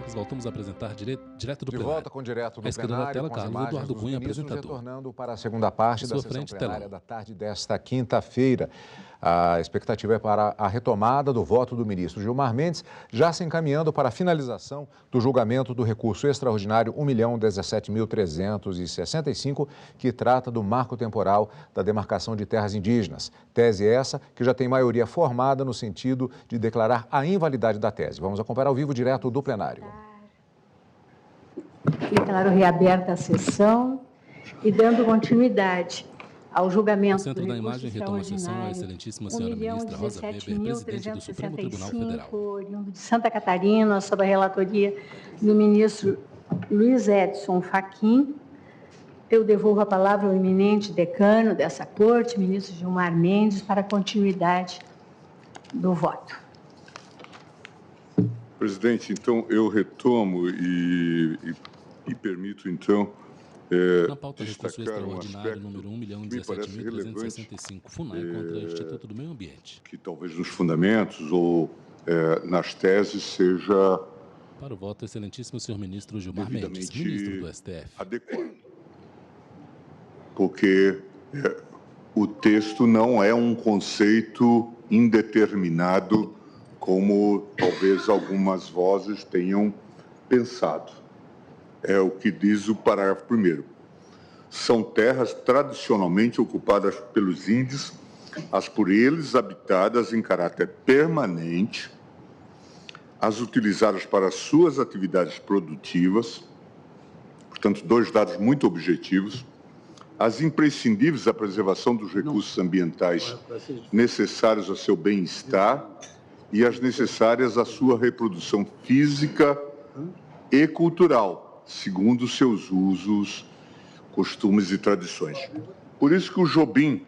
Nós voltamos a apresentar direto do De plenário. volta com Direto do À esquerda da Plenário, tela, com as Carlos imagens Eduardo dos Cunha, ministros, apresentador. retornando para a segunda parte À da sua sessão frente, plenária telão. da tarde desta quinta-feira. A expectativa é para a retomada do voto do ministro Gilmar Mendes, já se encaminhando para a finalização do julgamento do recurso extraordinário 1.017.365, que trata do marco temporal da demarcação de terras indígenas. Tese essa que já tem maioria formada no sentido de declarar a invalidade da tese. Vamos acompanhar ao vivo direto do plenário. Declaro reaberta a sessão e dando continuidade ao No julgamento centro do da recurso imagem, retoma a sessão a extraordinário excelentíssima senhora ministra Rosa Weber, presidente do Supremo Tribunal Federal. 1.017.365, oriundo de Santa Catarina, sob a relatoria do ministro Luiz Edson Fachin. Eu devolvo a palavra ao eminente decano dessa corte, ministro Gilmar Mendes, para a continuidade do voto. Presidente, então eu retomo e permito, então, Na pauta, recurso destacar um extraordinário aspecto número que me parece relevante, 1.017.365, FUNAI contra o Instituto do Meio Ambiente. que talvez nos fundamentos ou nas teses seja Para o voto, excelentíssimo senhor ministro Gilmar Mendes, ministro do STF. adequado. Porque o texto não é um conceito indeterminado, como talvez algumas vozes tenham pensado. É o que diz o parágrafo 1º. São terras tradicionalmente ocupadas pelos índios, as por eles habitadas em caráter permanente, as utilizadas para suas atividades produtivas, portanto, dois dados muito objetivos, as imprescindíveis à preservação dos recursos ambientais necessários ao seu bem-estar e as necessárias à sua reprodução física e cultural, segundo seus usos, costumes e tradições. Por isso que o Jobim,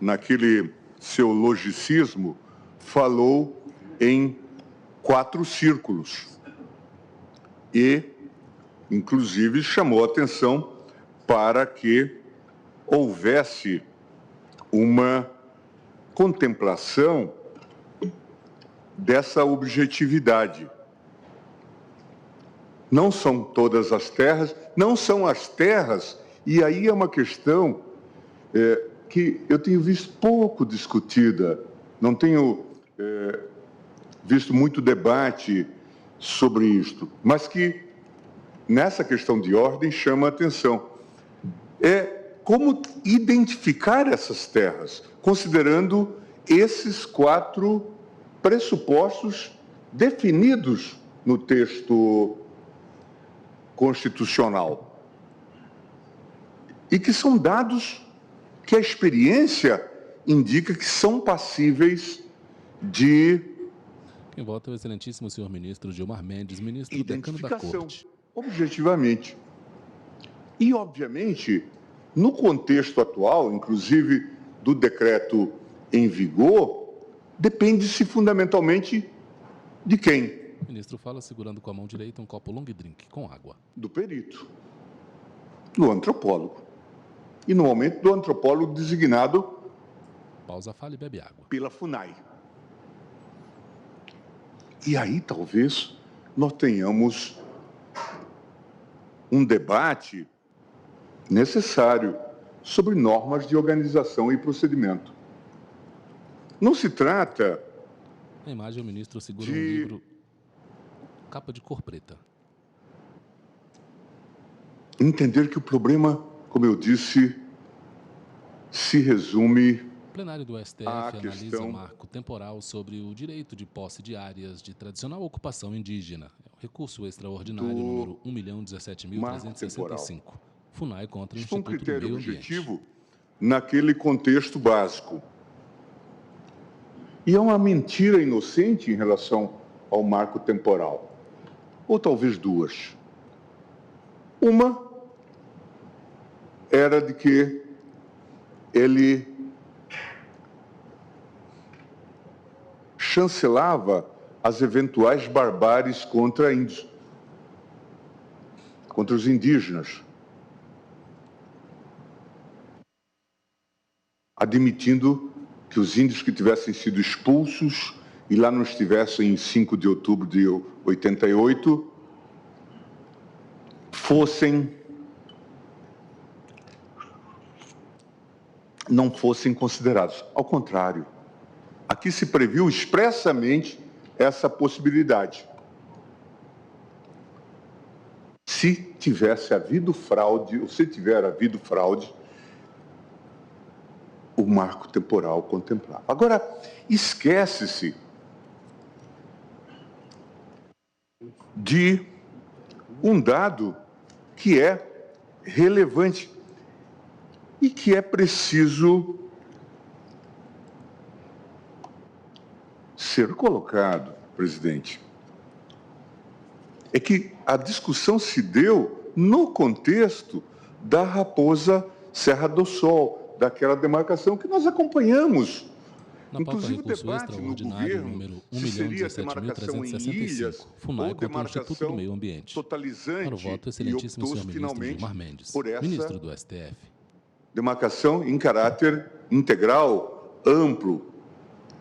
naquele seu logicismo, falou em 4 círculos e, inclusive, chamou a atenção para que houvesse uma contemplação dessa objetividade. Não são todas as terras, não são as terras, e aí é uma questão que eu tenho visto pouco discutida, não tenho visto muito debate sobre isto, mas que nessa questão de ordem chama a atenção. Como identificar essas terras, considerando esses 4 pressupostos definidos no texto constitucional. E que são dados que a experiência indica que são passíveis de Quem vota é o excelentíssimo senhor ministro Gilmar Mendes, ministro decano da Corte. Objetivamente. E, obviamente, no contexto atual, inclusive do decreto em vigor, depende-se fundamentalmente de quem? O ministro fala segurando com a mão direita um copo long drink com água. Do perito, do antropólogo. E, no momento, do antropólogo designado Pausa, fala e bebe água. pela FUNAI. E aí, talvez, nós tenhamos um debate necessário sobre normas de organização e procedimento. Não se trata Na imagem, o ministro segura um livro, capa de cor preta. entender que o problema, como eu disse, se resume O plenário do STF analisa o marco temporal sobre o direito de posse de áreas de tradicional ocupação indígena. É o recurso extraordinário número 1.017.365. FUNAI contra o Isto é um Instituto do critério Meio Ambiente. objetivo naquele contexto básico. E é uma mentira inocente em relação ao marco temporal. Ou talvez 2. Uma era de que ele chancelava as eventuais barbáries contra índios, contra os indígenas, admitindo que os índios que tivessem sido expulsos e lá não estivesse em 5 de outubro de 88, não fossem considerados. Ao contrário, aqui se previu expressamente essa possibilidade. Se tivesse havido fraude, ou se tiver havido fraude, o marco temporal contemplava. Agora, esquece-se de um dado que é relevante e que é preciso ser colocado, presidente. É que a discussão se deu no contexto da Raposa Serra do Sol, daquela demarcação que nós acompanhamos. Na pauta, recurso extraordinário número 1.017.365, FUNAI contra o Instituto do Meio Ambiente. Para o voto, excelentíssimo senhor ministro Gilmar Mendes, ministro do STF. Demarcação em caráter integral, amplo.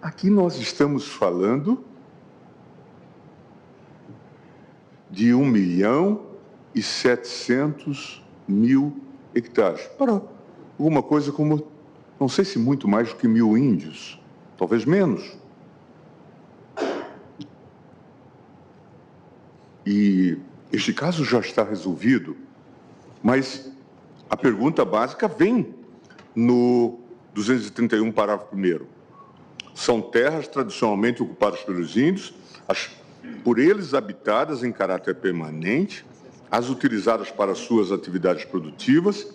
Aqui nós estamos falando de 1.700.000 hectares. Para alguma coisa como, não sei se muito mais do que 1.000 índios, talvez menos. E este caso já está resolvido, mas a pergunta básica vem no 231, parágrafo 1º. São terras tradicionalmente ocupadas pelos índios, por eles habitadas em caráter permanente, as utilizadas para suas atividades produtivas,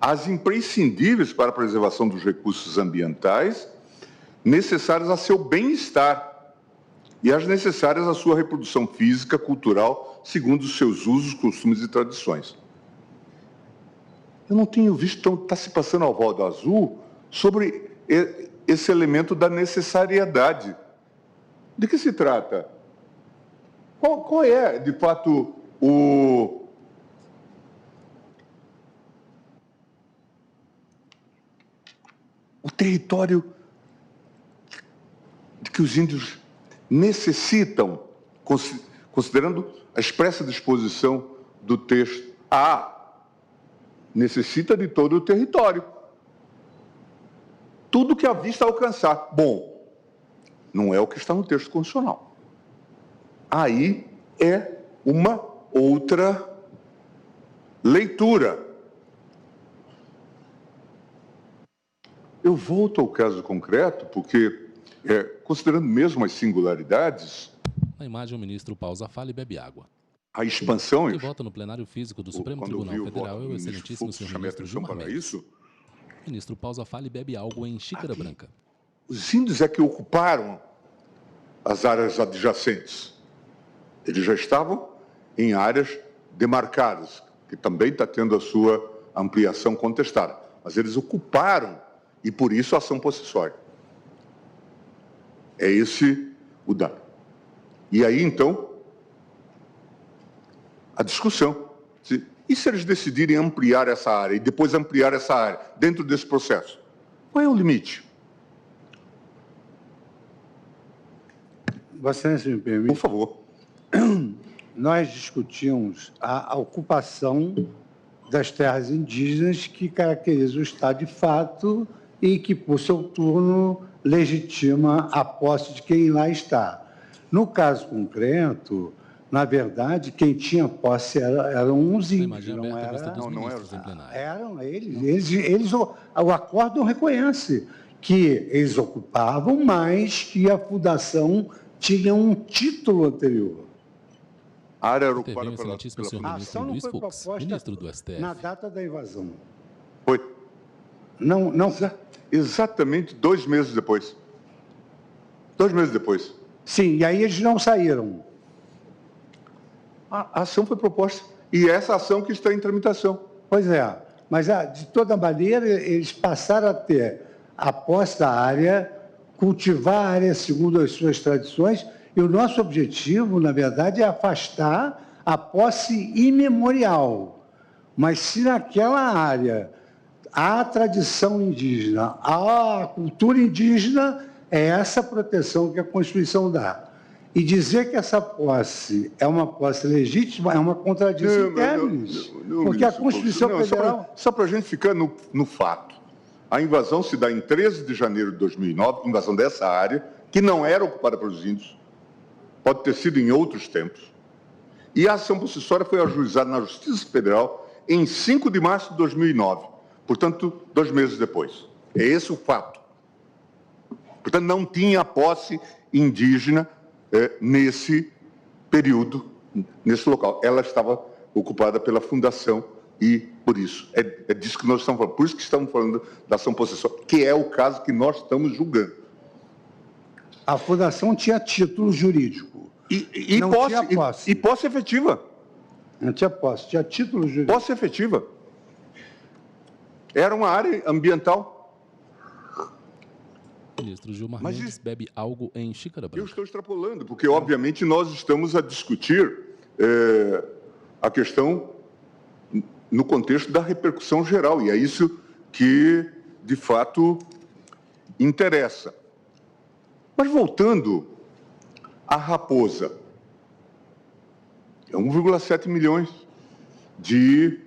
as imprescindíveis para a preservação dos recursos ambientais, necessárias a seu bem-estar e as necessárias à sua reprodução física, cultural, segundo os seus usos, costumes e tradições. Eu não tenho visto, então, está se passando ao rodo azul sobre esse elemento da necessariedade. De que se trata? Qual é, de fato, o território de que os índios necessitam, considerando a expressa disposição do texto A, necessita de todo o território. Tudo que a vista alcançar. Bom, não é o que está no texto constitucional. Aí é uma outra leitura. Eu volto ao caso concreto, porque, considerando mesmo as singularidades... Na imagem, o ministro pausa a fala e bebe água. A expansão... Quem vota no plenário físico do Supremo Tribunal Federal é o excelentíssimo senhor ministro Gilmar Mendes. O ministro pausa a fala e bebe algo em xícara branca. Os índios é que ocuparam as áreas adjacentes. Eles já estavam em áreas demarcadas, que também está tendo a sua ampliação contestada. Mas eles ocuparam, e por isso a ação possessória. É esse o dado. E aí, então, a discussão. E se eles decidirem ampliar essa área e depois ampliar essa área dentro desse processo? Qual é o limite? Vossa Excelência, me permite? Por favor. Nós discutimos a ocupação das terras indígenas que caracteriza o Estado de fato e que, por seu turno, legitima a posse de quem lá está. No caso concreto, na verdade, quem tinha posse eram os índios, não eram eles. O acordo não reconhece que eles ocupavam, mas que a fundação tinha um título anterior. A área era ocupada pela a ação não foi proposta ministro do STF. Na data da invasão. Foi. Não. Exatamente 2 meses depois. 2 meses depois. Sim, e aí eles não saíram. A ação foi proposta. E essa ação que está em tramitação. Pois é. Mas, de toda maneira, eles passaram a ter a posse da área, cultivar a área segundo as suas tradições, e o nosso objetivo, na verdade, é afastar a posse imemorial. Mas se naquela área há tradição indígena, há cultura indígena, É essa proteção que a Constituição dá. E dizer que essa posse é uma posse legítima é uma contradição em termos. Porque a Constituição Federal... Só para a gente ficar no fato. A invasão se dá em 13 de janeiro de 2009, invasão dessa área, que não era ocupada pelos índios, pode ter sido em outros tempos. E a ação possessória foi ajuizada na Justiça Federal em 5 de março de 2009, portanto, 2 meses depois. É esse o fato. Portanto, não tinha posse indígena nesse período, nesse local. Ela estava ocupada pela fundação e, por isso, é disso que nós estamos falando. Por isso que estamos falando da ação possessória, que é o caso que nós estamos julgando. A fundação tinha título jurídico. E posse efetiva. Não tinha posse, tinha título jurídico. Posse efetiva. Era uma área ambiental. Ministro Gilmar Mendes bebe algo em xícara branca. Eu estou extrapolando, porque, obviamente, nós estamos a discutir a questão no contexto da repercussão geral, e é isso que, de fato, interessa. Mas, voltando à Raposa, é 1,7 milhões de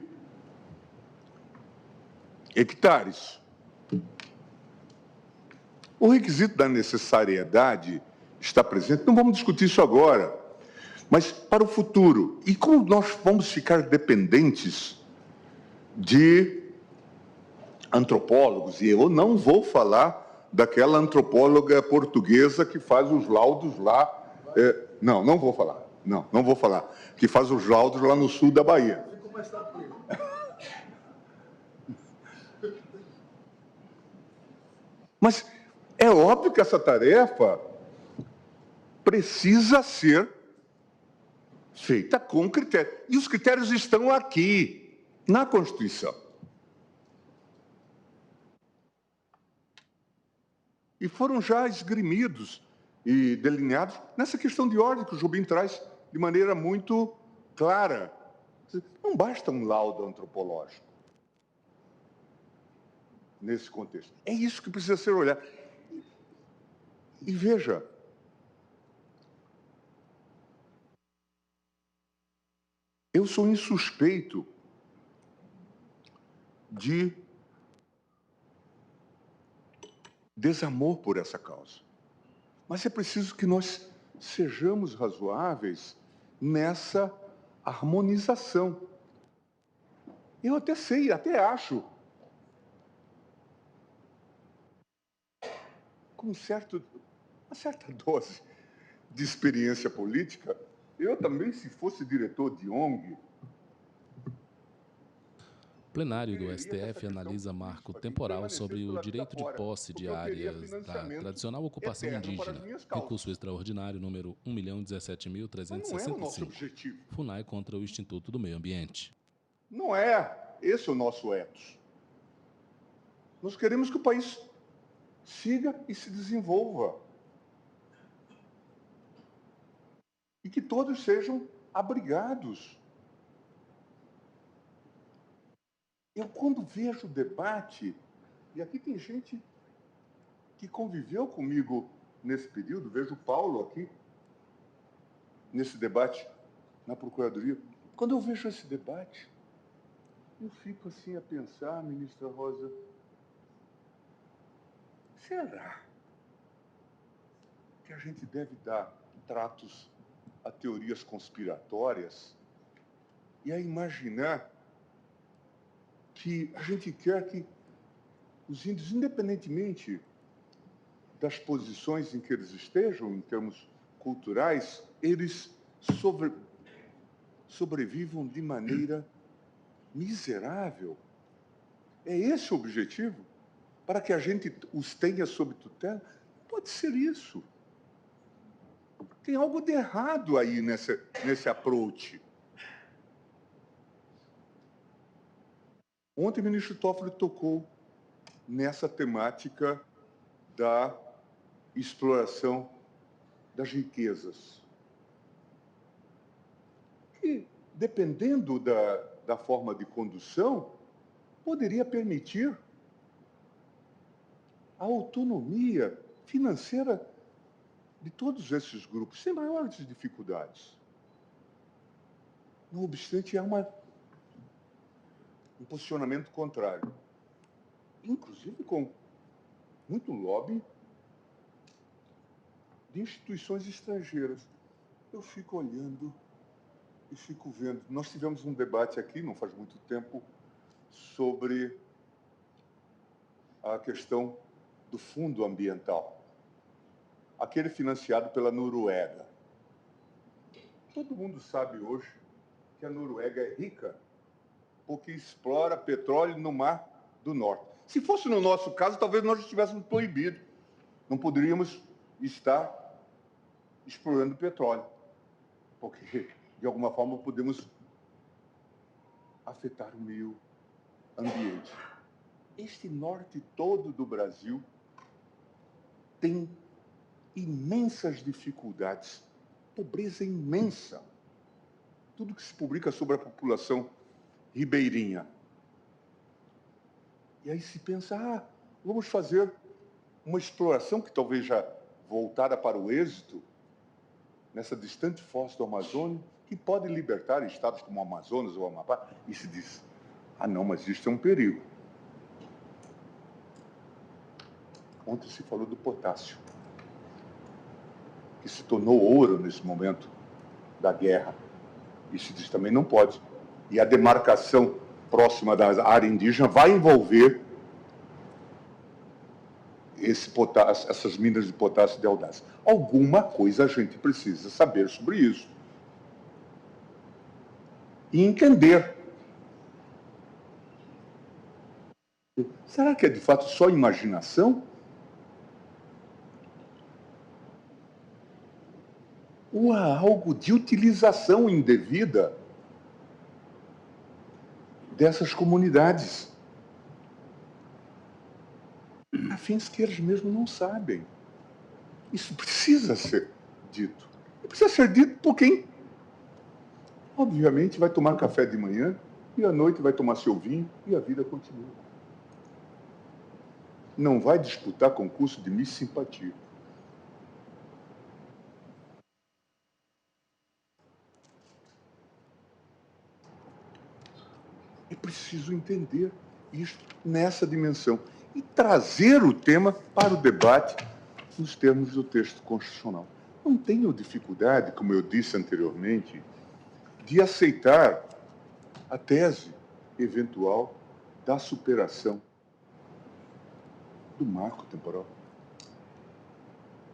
hectares. O requisito da necessariedade está presente. Não vamos discutir isso agora, mas para o futuro. E como nós vamos ficar dependentes de antropólogos? E eu não vou falar daquela antropóloga portuguesa que faz os laudos lá. Não vou falar. Não vou falar. Que faz os laudos lá no sul da Bahia. Mas é óbvio que essa tarefa precisa ser feita com critérios. E os critérios estão aqui, na Constituição. E foram já esgrimidos e delineados nessa questão de ordem que o Jobim traz de maneira muito clara. Não basta um laudo antropológico nesse contexto. É isso que precisa ser olhado. E veja, eu sou insuspeito de desamor por essa causa. Mas é preciso que nós sejamos razoáveis nessa harmonização. Eu até sei, até acho, com uma certa dose de experiência política, eu também, se fosse diretor de ONG... Plenário do STF analisa marco temporal sobre o direito de posse de áreas da tradicional ocupação indígena. Recurso extraordinário número 1.017.365. FUNAI contra o Instituto do Meio Ambiente. Não é esse o nosso ethos. Nós queremos que o país siga e se desenvolva. E que todos sejam abrigados. Eu, quando vejo o debate, e aqui tem gente que conviveu comigo nesse período, vejo o Paulo aqui, nesse debate na Procuradoria. Quando eu vejo esse debate, eu fico assim a pensar, ministra Rosa, será que a gente deve dar tratos a teorias conspiratórias e a imaginar que a gente quer que os índios, independentemente das posições em que eles estejam, em termos culturais, eles sobrevivam de maneira miserável? É esse o objetivo? Para que a gente os tenha sob tutela? Não pode ser isso. Tem algo de errado aí nesse approach. Ontem o ministro Toffoli tocou nessa temática da exploração das riquezas. E, dependendo da forma de condução, poderia permitir a autonomia financeira de todos esses grupos, sem maiores dificuldades. Não obstante, há um posicionamento contrário, inclusive com muito lobby de instituições estrangeiras. Eu fico olhando e fico vendo. Nós tivemos um debate aqui, não faz muito tempo, sobre a questão do fundo ambiental, aquele financiado pela Noruega. Todo mundo sabe hoje que a Noruega é rica porque explora petróleo no Mar do Norte. Se fosse no nosso caso, talvez nós estivéssemos proibidos. Não poderíamos estar explorando petróleo, porque, de alguma forma, podemos afetar o meio ambiente. Este norte todo do Brasil tem imensas dificuldades, pobreza imensa. Tudo que se publica sobre a população ribeirinha. E aí se pensa, vamos fazer uma exploração que talvez já voltada para o êxito, nessa distante foz do Amazônia, que pode libertar estados como o Amazonas ou o Amapá, e se diz, não, mas isso é um perigo. Ontem se falou do potássio, que se tornou ouro nesse momento da guerra. E se diz também não pode. E a demarcação próxima da área indígena vai envolver essas minas de potássio de Audácia. Alguma coisa a gente precisa saber sobre isso. E entender. Será que é de fato só imaginação? Ou há algo de utilização indevida dessas comunidades? Afins que eles mesmos não sabem. Isso precisa ser dito. E precisa ser dito por quem, obviamente, vai tomar café de manhã e à noite vai tomar seu vinho e a vida continua. Não vai disputar concurso de Miss Simpatia. É preciso entender isso nessa dimensão e trazer o tema para o debate nos termos do texto constitucional. Não tenho dificuldade, como eu disse anteriormente, de aceitar a tese eventual da superação do marco temporal.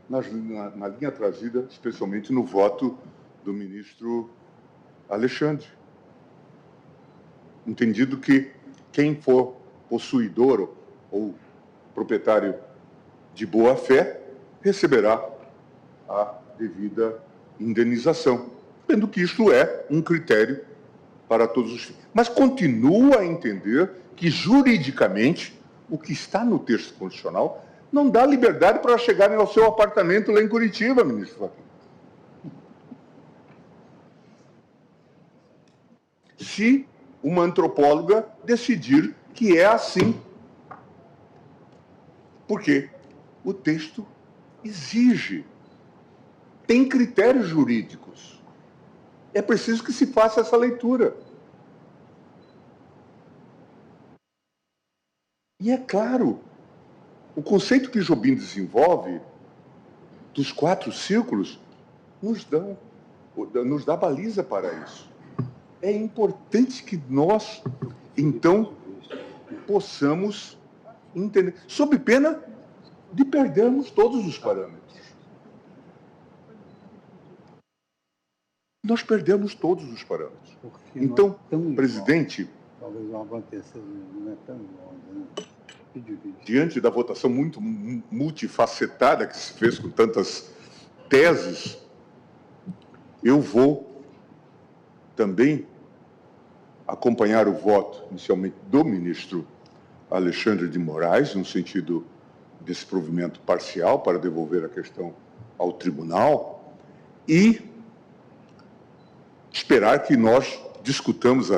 Na linha trazida, especialmente no voto do ministro Alexandre. Entendido que quem for possuidor ou proprietário de boa-fé receberá a devida indenização, sendo que isso é um critério para todos os fins. Mas continua a entender que, juridicamente, o que está no texto constitucional não dá liberdade para chegarem ao seu apartamento lá em Curitiba, ministro Fachin. Se uma antropóloga decidir que é assim. Porque o texto exige, tem critérios jurídicos. É preciso que se faça essa leitura. E é claro, o conceito que Jobim desenvolve dos 4 círculos nos dá baliza para isso. É importante que nós, então, possamos entender, sob pena de perdermos todos os parâmetros. Nós perdemos todos os parâmetros. Então, presidente, talvez não aconteça, não é tão igual, né? Diante da votação muito multifacetada que se fez com tantas teses, eu vou também acompanhar o voto, inicialmente, do ministro Alexandre de Moraes, no sentido desse provimento parcial para devolver a questão ao tribunal e esperar que nós discutamos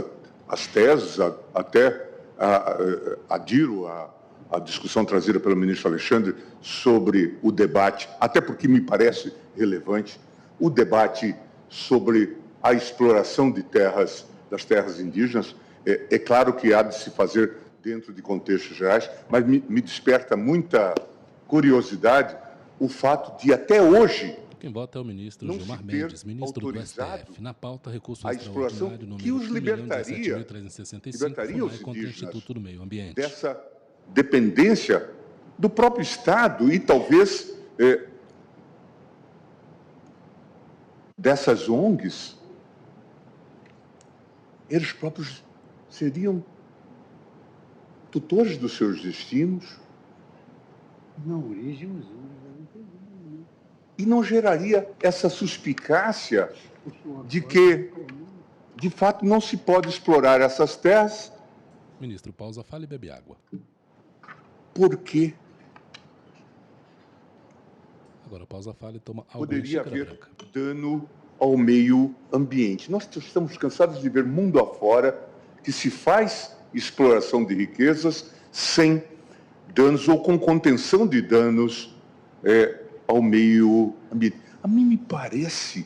as teses, até adiro a discussão trazida pelo ministro Alexandre sobre o debate, até porque me parece relevante, o debate sobre a exploração de terras, das terras indígenas. É claro que há de se fazer dentro de contextos gerais, mas me desperta muita curiosidade o fato de, até hoje, quem vota é o ministro Gilmar Mendes, ministro do STF. Na pauta, recurso extraordinário número que os libertaria os contra o Instituto do Meio Ambiente. Dessa dependência do próprio Estado e talvez dessas ONGs, eles próprios seriam tutores dos seus destinos. Na origem, os índios e não geraria essa suspicácia de que, de fato, não se pode explorar essas terras. Ministro, pausa, fale e bebe água. Por quê? Agora pausa, fale e toma água. Poderia haver dano ao meio ambiente. Nós estamos cansados de ver mundo afora que se faz exploração de riquezas sem danos ou com contenção de danos ao meio ambiente. A mim me parece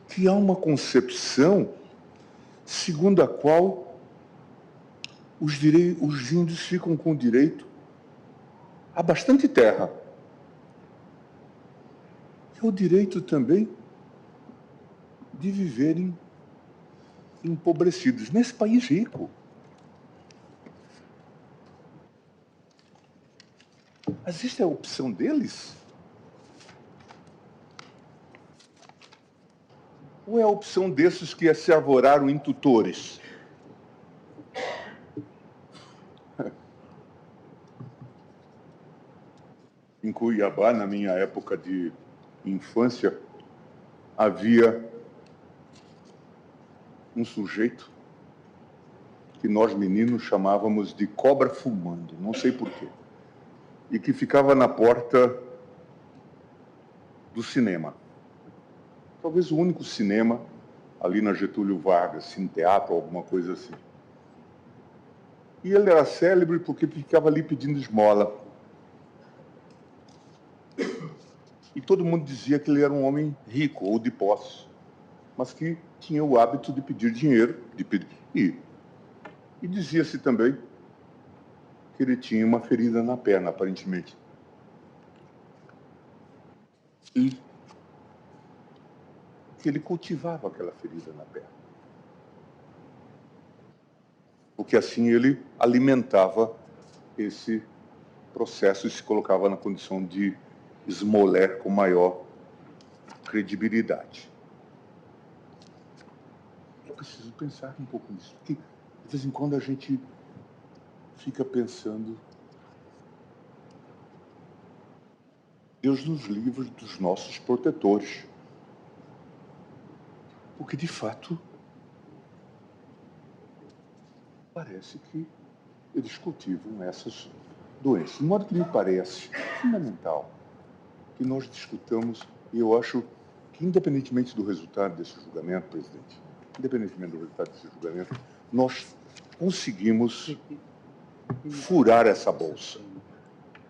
que há uma concepção segundo a qual os índios ficam com direito a bastante terra. É o direito também de viverem empobrecidos nesse país rico. Mas esta é a opção deles? Ou é a opção desses que se arvoraram em tutores? Em Cuiabá, na minha época de infância, havia um sujeito que nós meninos chamávamos de cobra fumando, não sei porquê, e que ficava na porta do cinema. Talvez o único cinema ali na Getúlio Vargas, Cine Teatro, alguma coisa assim. E ele era célebre porque ficava ali pedindo esmola. E todo mundo dizia que ele era um homem rico ou de posse, mas que tinha o hábito de pedir dinheiro, e dizia-se também que ele tinha uma ferida na perna, aparentemente. E que ele cultivava aquela ferida na perna. Porque assim ele alimentava esse processo e se colocava na condição de esmoler com maior credibilidade. Eu preciso pensar um pouco nisso, porque de vez em quando a gente fica pensando, Deus nos livre dos nossos protetores. Porque, de fato, parece que eles cultivam essas doenças. De modo que me parece fundamental que nós discutamos, e eu acho que, independentemente do resultado desse julgamento, presidente, independentemente do resultado desse julgamento, nós conseguimos furar essa bolsa.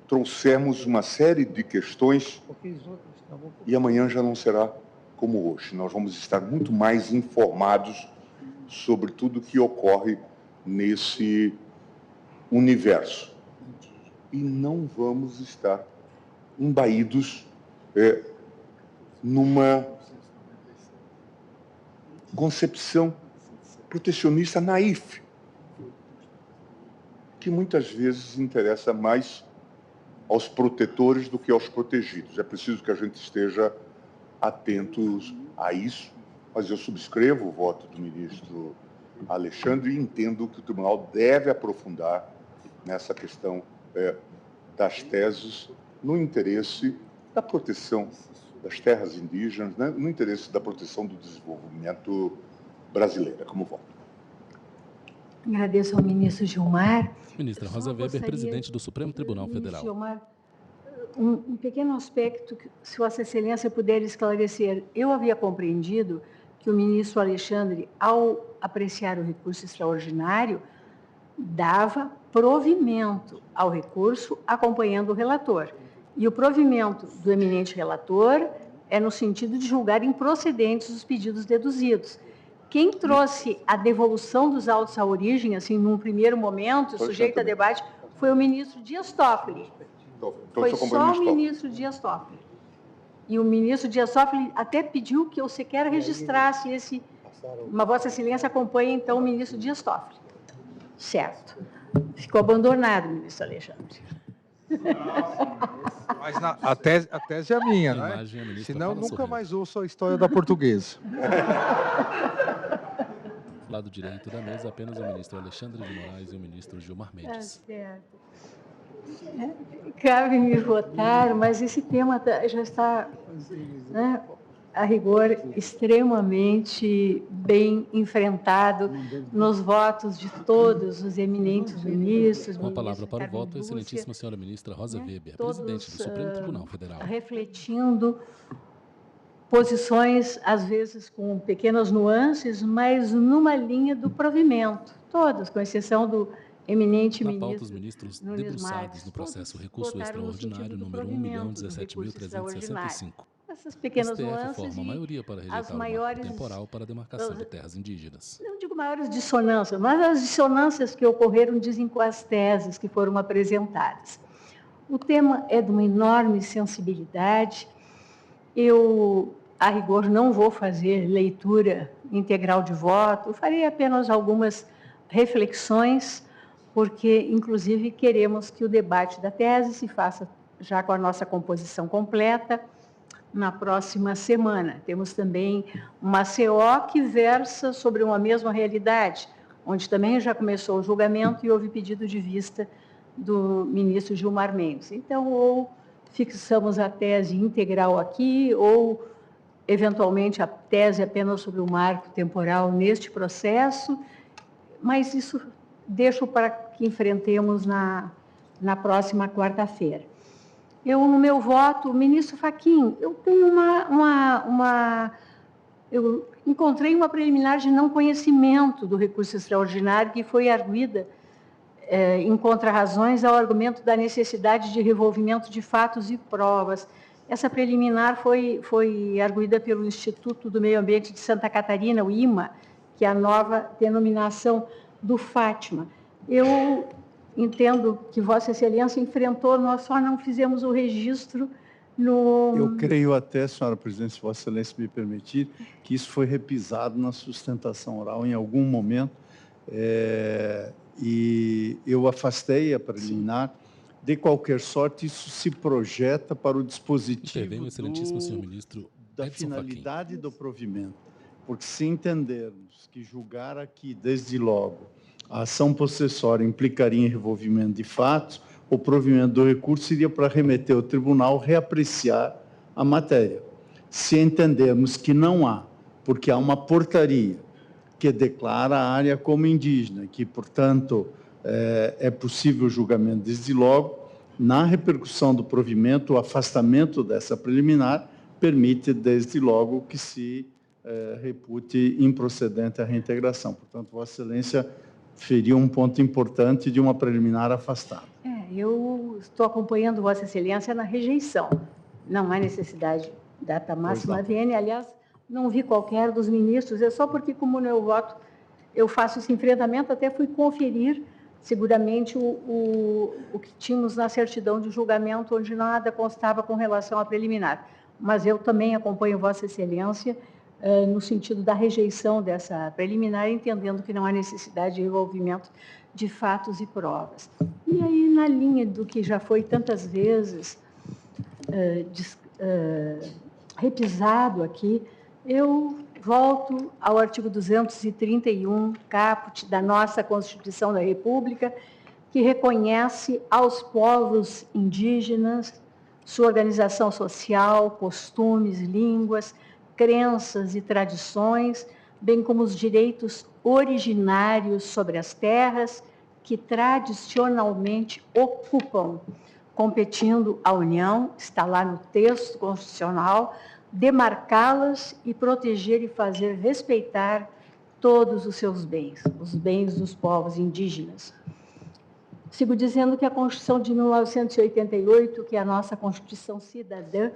Trouxemos uma série de questões e amanhã já não será como hoje. Nós vamos estar muito mais informados sobre tudo o que ocorre nesse universo. E não vamos estar embaídos numa concepção protecionista naif, que muitas vezes interessa mais aos protetores do que aos protegidos. É preciso que a gente esteja atentos a isso, mas eu subscrevo o voto do ministro Alexandre e entendo que o tribunal deve aprofundar nessa questão das teses no interesse da proteção das terras indígenas, né, no interesse da proteção do desenvolvimento brasileiro. Como voto. Agradeço ao ministro Gilmar. Ministra Rosa Weber, presidente do Supremo Tribunal Federal. Gilmar, um pequeno aspecto que, se Vossa Excelência puder esclarecer. Eu havia compreendido que o ministro Alexandre, ao apreciar o recurso extraordinário, dava provimento ao recurso, acompanhando o relator. E o provimento do eminente relator é no sentido de julgar improcedentes os pedidos deduzidos. Quem trouxe a devolução dos autos à origem, assim, num primeiro momento, sujeito a debate, foi o ministro Dias Toffoli. Foi só o ministro Dias Toffoli. E o ministro Dias Toffoli até pediu que eu sequer registrasse esse... Mas Vossa Excelência acompanha, então, o ministro Dias Toffoli. Certo. Ficou abandonado, ministro Alexandre. Mas a tese é minha, não é? Senão, nunca mais ouço a história da portuguesa. Do lado direito da mesa, apenas o ministro Alexandre de Moraes e o ministro Gilmar Mendes. Certo. Cabe-me votar, mas esse tema já está, né, a rigor, extremamente bem enfrentado nos votos de todos os eminentes ministros. Com a palavra para o voto, a excelentíssima senhora ministra Rosa Weber, presidente do Supremo Tribunal Federal. Refletindo posições, às vezes com pequenas nuances, mas numa linha do provimento, todas, com exceção do eminente ministro. Na pauta, os ministros debruçados no processo recurso extraordinário número 1.017.365. Essas pequenas nuances forma a maioria para rejeitar o marco temporal para a demarcação de terras indígenas. Não digo maiores dissonâncias, mas as dissonâncias que ocorreram dizem com as teses que foram apresentadas. O tema é de uma enorme sensibilidade. Eu, a rigor, não vou fazer leitura integral de voto, farei apenas algumas reflexões, porque, inclusive, queremos que o debate da tese se faça já com a nossa composição completa na próxima semana. Temos também uma CO que versa sobre uma mesma realidade, onde também já começou o julgamento e houve pedido de vista do ministro Gilmar Mendes. Então, ou fixamos a tese integral aqui, ou, eventualmente, a tese apenas sobre o marco temporal neste processo, mas isso deixo para que enfrentemos na próxima quarta-feira. Eu, no meu voto, ministro Fachin, eu tenho eu encontrei uma preliminar de não conhecimento do recurso extraordinário que foi arguida em contrarrazões ao argumento da necessidade de revolvimento de fatos e provas. Essa preliminar foi arguida pelo Instituto do Meio Ambiente de Santa Catarina, o IMA, que é a nova denominação do Fátima. Eu entendo que Vossa Excelência enfrentou, nós só não fizemos o registro no... Eu creio até, senhora presidente, se Vossa Excelência me permitir, que isso foi repisado na sustentação oral em algum momento, e eu afastei a preliminar. De qualquer sorte, isso se projeta para o dispositivo da finalidade do provimento, porque se entendermos que julgar aqui, desde logo, a ação possessória implicaria em revolvimento de fatos, o provimento do recurso seria para remeter ao tribunal reapreciar a matéria. Se entendermos que não há, porque há uma portaria que declara a área como indígena, que, portanto, é possível o julgamento desde logo, na repercussão do provimento, o afastamento dessa preliminar permite, desde logo, que se repute improcedente a reintegração. Portanto, Vossa Excelência feriu um ponto importante de uma preliminar afastada. Eu estou acompanhando Vossa Excelência na rejeição. Não há necessidade de data máxima VN. Aliás, não vi qualquer dos ministros, é só porque, como no meu voto, eu faço esse enfrentamento, até fui conferir, seguramente, o que tínhamos na certidão de julgamento, onde nada constava com relação à preliminar. Mas eu também acompanho Vossa Excelência no sentido da rejeição dessa preliminar, entendendo que não há necessidade de envolvimento de fatos e provas. E aí, na linha do que já foi tantas vezes repisado aqui, eu volto ao artigo 231, caput, da nossa Constituição da República, que reconhece aos povos indígenas sua organização social, costumes, línguas, crenças e tradições, bem como os direitos originários sobre as terras que tradicionalmente ocupam, competindo à União, está lá no texto constitucional, demarcá-las e proteger e fazer respeitar todos os seus bens, os bens dos povos indígenas. Sigo dizendo que a Constituição de 1988, que é a nossa Constituição cidadã,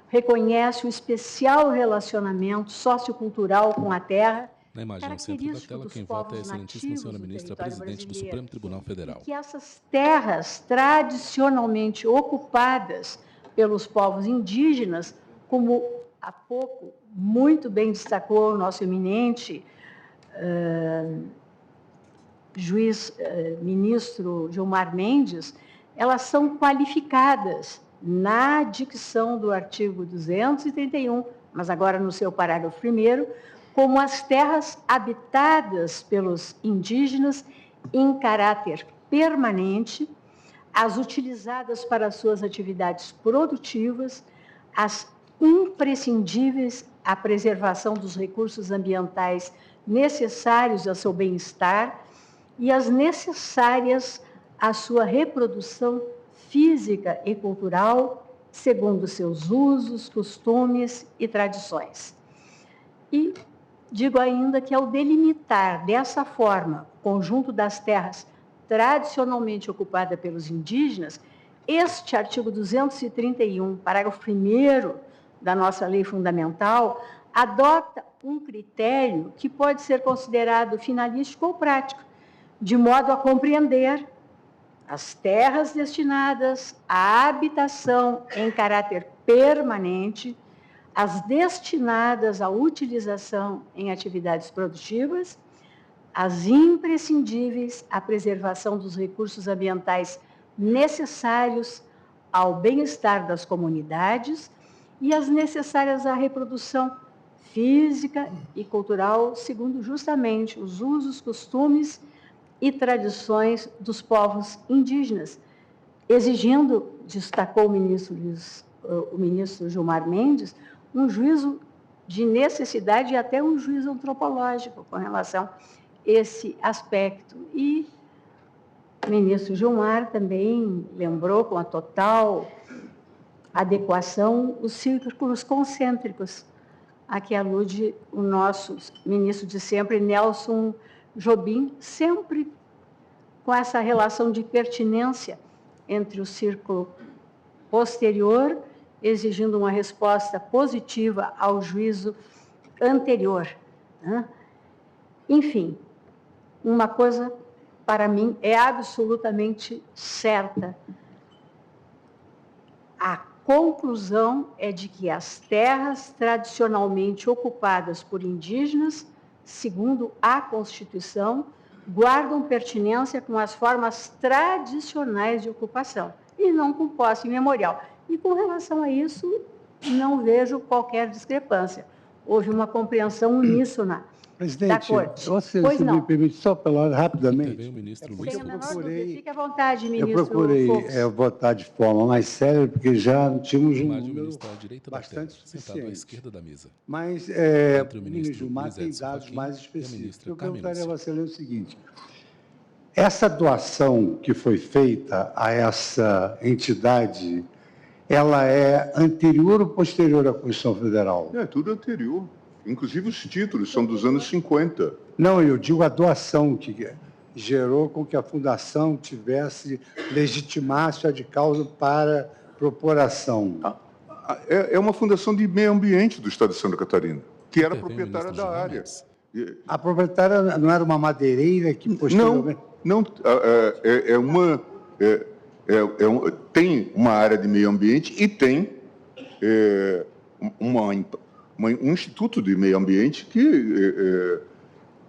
reconhece o especial relacionamento sociocultural com a terra. Na imagem ao centro da tela, quem vota é a excelentíssima senhora ministra, presidente do Supremo Tribunal Federal. E que essas terras tradicionalmente ocupadas pelos povos indígenas, como há pouco muito bem destacou o nosso eminente ministro Gilmar Mendes, elas são qualificadas na dicção do artigo 231, mas agora no seu parágrafo 1º, como as terras habitadas pelos indígenas em caráter permanente, as utilizadas para suas atividades produtivas, as imprescindíveis à preservação dos recursos ambientais necessários ao seu bem-estar e as necessárias à sua reprodução física e cultural, segundo seus usos, costumes e tradições. E digo ainda que, ao delimitar dessa forma o conjunto das terras tradicionalmente ocupada pelos indígenas, este artigo 231, parágrafo 1º da nossa lei fundamental, adota um critério que pode ser considerado finalístico ou prático, de modo a compreender as terras destinadas à habitação em caráter permanente, as destinadas à utilização em atividades produtivas, as imprescindíveis à preservação dos recursos ambientais necessários ao bem-estar das comunidades e as necessárias à reprodução física e cultural, segundo justamente os usos, costumes e tradições dos povos indígenas, exigindo, destacou o ministro Gilmar Mendes, um juízo de necessidade e até um juízo antropológico com relação a esse aspecto. E o ministro Gilmar também lembrou com a total adequação os círculos concêntricos, a que alude o nosso ministro de sempre, Nelson Jobim, sempre com essa relação de pertinência entre o círculo posterior, exigindo uma resposta positiva ao juízo anterior, né? Enfim, uma coisa, para mim, é absolutamente certa. A conclusão é de que as terras tradicionalmente ocupadas por indígenas, segundo a Constituição, guardam pertinência com as formas tradicionais de ocupação, e não com posse memorial. E, com relação a isso, não vejo qualquer discrepância. Houve uma compreensão uníssona da Corte. Você me permite só falar rapidamente? Fique à vontade, ministro. Eu procurei votar de forma mais séria, porque já tínhamos um número bastante suficiente. À esquerda da mesa. Mas o ministro Gilmar tem dados mais específicos. Eu perguntaria a você o seguinte: essa doação que foi feita a essa entidade, ela é anterior ou posterior à Constituição Federal? É tudo anterior. Inclusive os títulos são dos anos 50. Não, eu digo a doação que gerou com que a Fundação legitimasse a de causa para propor ação. É uma fundação de meio ambiente do Estado de Santa Catarina, que era proprietária da área. A proprietária não era uma madeireira que posteriormente... Não, tem uma área de meio ambiente e tem um instituto de meio ambiente que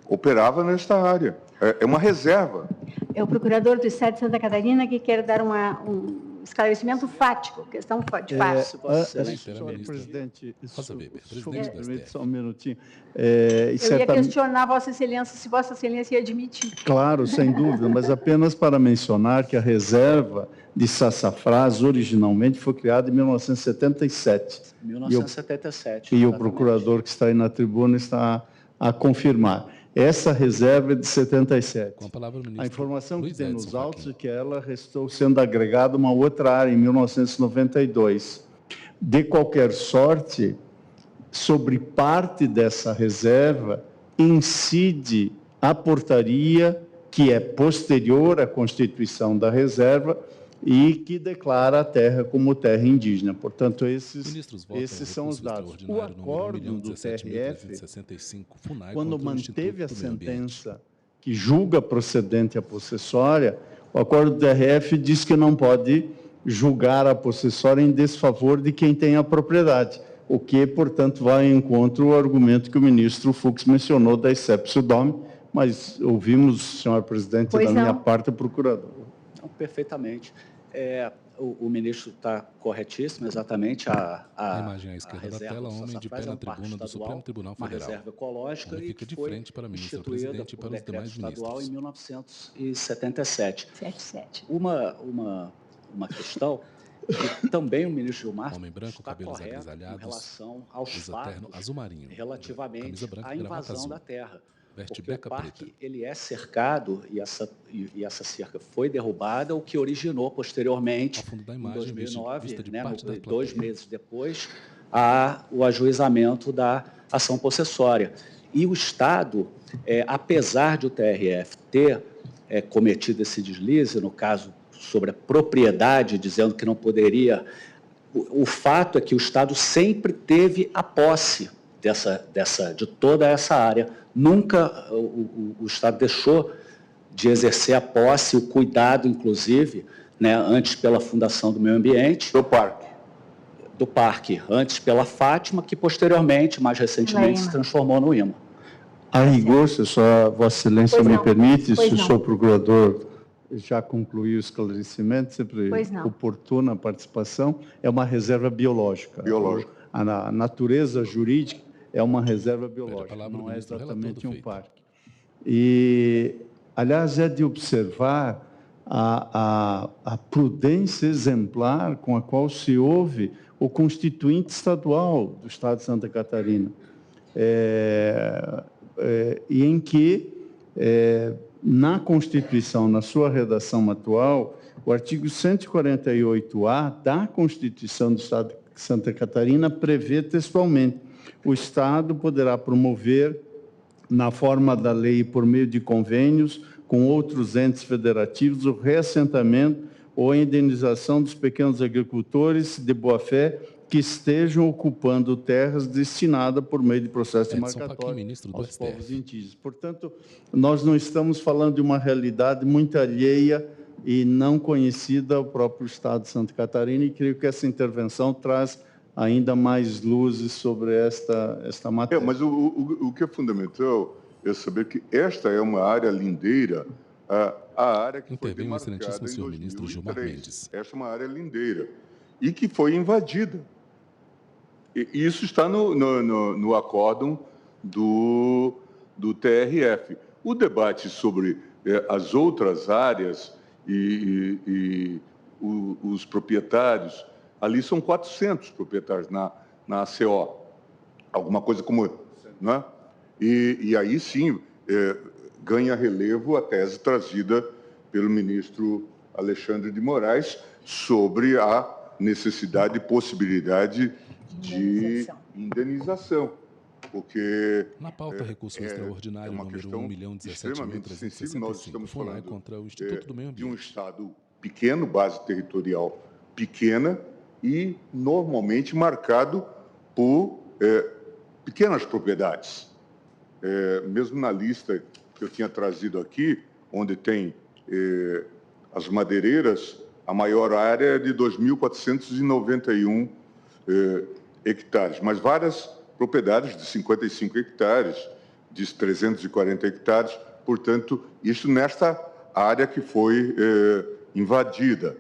operava nesta área. É uma reserva. É o procurador do Estado de Santa Catarina que quer dar um esclarecimento fático, questão de fato. Presidente, presidente só um minutinho. Eu ia questionar Vossa Excelência se Vossa Excelência ia admitir. Claro, sem dúvida, mas apenas para mencionar que a reserva de Sassafrás originalmente foi criada em 1977. 1977. E o procurador que está aí na tribuna está a confirmar. Essa reserva é de 77. Com a palavra, o ministro A informação Luiz que tem nos Edson autos Fachin. é que ela restou sendo agregada a uma outra área em 1992. De qualquer sorte, sobre parte dessa reserva incide a portaria que é posterior à constituição da reserva e que declara a terra como terra indígena. Portanto, esses são os dados. O acórdão do TRF, quando manteve a sentença que julga procedente a possessória, o acórdão do TRF diz que não pode julgar a possessória em desfavor de quem tem a propriedade, o que, portanto, vai em encontro ao argumento que o ministro Fux mencionou da exceptio domi, mas ouvimos, senhor presidente, da minha parte, o procurador. Não, perfeitamente. O ministro está corretíssimo, exatamente. A imagem à esquerda da tela, homem de pé na tribuna do Supremo Tribunal Federal. Uma reserva ecológica e fica de frente para a ministra-presidente e para os demais estadual ministros. Em 1977. Uma questão que também o ministro Gilmar homem branco, está cabelos correto agrisalhados, em relação aos fatos azul marinho, relativamente à invasão da terra. Veste Porque beca o parque preta. ele é cercado e essa cerca foi derrubada, o que originou posteriormente, ao fundo da em imagem, 2009, vista de né, parte da 2 meses depois, o ajuizamento da ação possessória. E o Estado, apesar de o TRF ter cometido esse deslize, no caso sobre a propriedade, dizendo que não poderia, o fato é que o Estado sempre teve a posse de toda essa área. Nunca o Estado deixou de exercer a posse, o cuidado, inclusive, né, antes pela Fundação do Meio Ambiente. Do parque. Antes pela Fátima, que posteriormente, mais recentemente, se transformou no IMA. A rigor, se sua Vossa Excelência me permite, se o senhor procurador já concluiu o esclarecimento, sempre oportuna a participação, é uma reserva biológica. A natureza jurídica é uma reserva biológica, não é exatamente um parque. E, aliás, é de observar a prudência exemplar com a qual se ouve o Constituinte Estadual do Estado de Santa Catarina, e em que, na Constituição, na sua redação atual, o artigo 148-A da Constituição do Estado de Santa Catarina prevê textualmente: o Estado poderá promover, na forma da lei e por meio de convênios com outros entes federativos, o reassentamento ou a indenização dos pequenos agricultores de boa-fé que estejam ocupando terras destinadas por meio de processo demarcatório aos povos indígenas. Portanto, nós não estamos falando de uma realidade muito alheia e não conhecida ao próprio Estado de Santa Catarina, e creio que essa intervenção traz ainda mais luzes sobre esta matéria. Mas o que é fundamental é saber que esta é uma área lindeira, a área que foi demarcada em 2003. Esta é uma área lindeira e que foi invadida. E isso está no acórdão do TRF. O debate sobre as outras áreas e os proprietários, ali são 400 proprietários na ACO, alguma coisa como... Né? E aí sim ganha relevo a tese trazida pelo ministro Alexandre de Moraes sobre a necessidade e possibilidade de indenização, porque... Na pauta, recurso extraordinário número 1.017.365, FUNAI contra o Instituto do Meio Ambiente. De um Estado pequeno, base territorial pequena, e normalmente marcado por pequenas propriedades. Mesmo na lista que eu tinha trazido aqui, onde tem as madeireiras, a maior área é de 2.491 hectares, mas várias propriedades de 55 hectares, de 340 hectares, portanto, isso nesta área que foi invadida.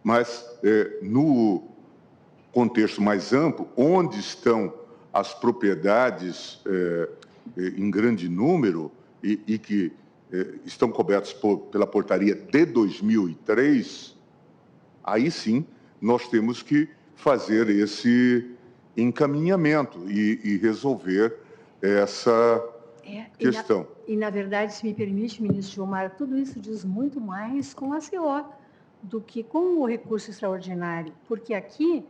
Mas, no contexto mais amplo, onde estão as propriedades em grande número e que estão cobertas pela portaria de 2003, aí sim nós temos que fazer esse encaminhamento e resolver essa questão. Na verdade, se me permite, ministro Gilmar, tudo isso diz muito mais com a ACO do que com o recurso extraordinário, porque aqui,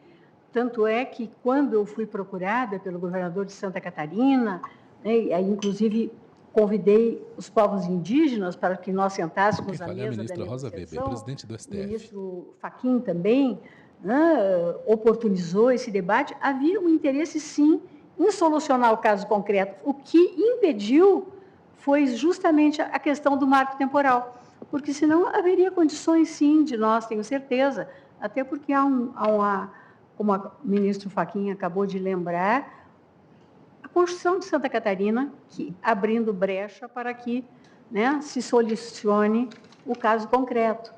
tanto é que quando eu fui procurada pelo governador de Santa Catarina, né, inclusive convidei os povos indígenas para que nós sentássemos à mesa da ministra Rosa Weber, presidente do STF. O ministro Fachin também, né, oportunizou esse debate. Havia um interesse, sim, em solucionar o caso concreto. O que impediu foi justamente a questão do marco temporal, porque senão haveria condições, sim, de nós, tenho certeza, até porque como o ministro Fachin acabou de lembrar, a Constituição de Santa Catarina, que abrindo brecha para que, né, se solucione o caso concreto.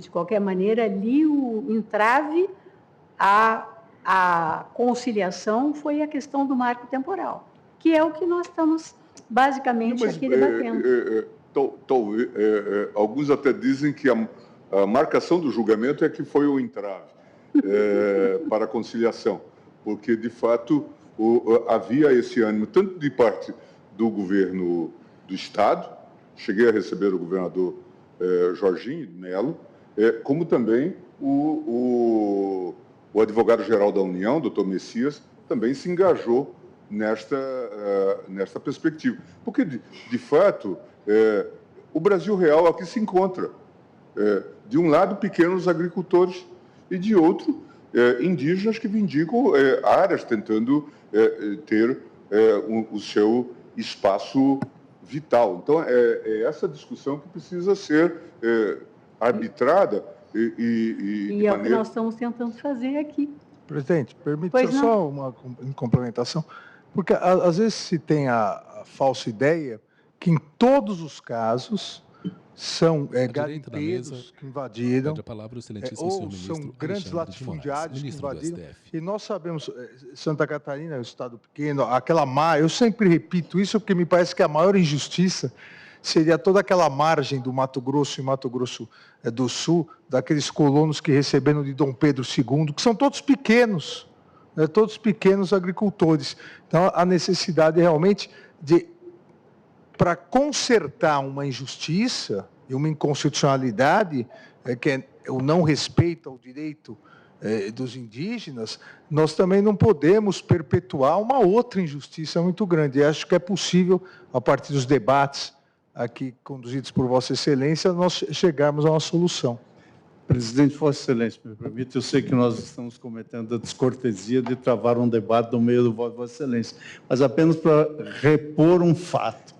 De qualquer maneira, ali o entrave à conciliação foi a questão do marco temporal, que é o que nós estamos basicamente aqui debatendo. Alguns até dizem que a marcação do julgamento é que foi o entrave para a conciliação, porque, de fato, havia esse ânimo, tanto de parte do governo do Estado, cheguei a receber o governador Jorginho Melo, como também o advogado-geral da União, doutor Messias, também se engajou nesta perspectiva. Porque, de fato, o Brasil real aqui se encontra. De um lado, pequenos agricultores e, de outro, indígenas que vindicam áreas tentando ter o seu espaço vital. Então, é essa discussão que precisa ser arbitrada e é o que nós estamos tentando fazer aqui. Presidente, permita só uma complementação, porque às vezes se tem a falsa ideia que em todos os casos são garimpeiros que invadiram, ou são grandes latifundiários que invadiram. E nós sabemos, Santa Catarina é um estado pequeno, eu sempre repito isso porque me parece que a maior injustiça seria toda aquela margem do Mato Grosso e Mato Grosso do Sul, daqueles colonos que receberam de Dom Pedro II, que são todos pequenos agricultores. Então, a necessidade realmente para consertar uma injustiça e uma inconstitucionalidade, que é o não respeito ao direito dos indígenas, nós também não podemos perpetuar uma outra injustiça muito grande. E acho que é possível, a partir dos debates aqui conduzidos por Vossa Excelência, nós chegarmos a uma solução. Presidente, Vossa Excelência, me permite, eu sei que nós estamos cometendo a descortesia de travar um debate no meio do voto de Vossa Excelência, mas apenas para repor um fato.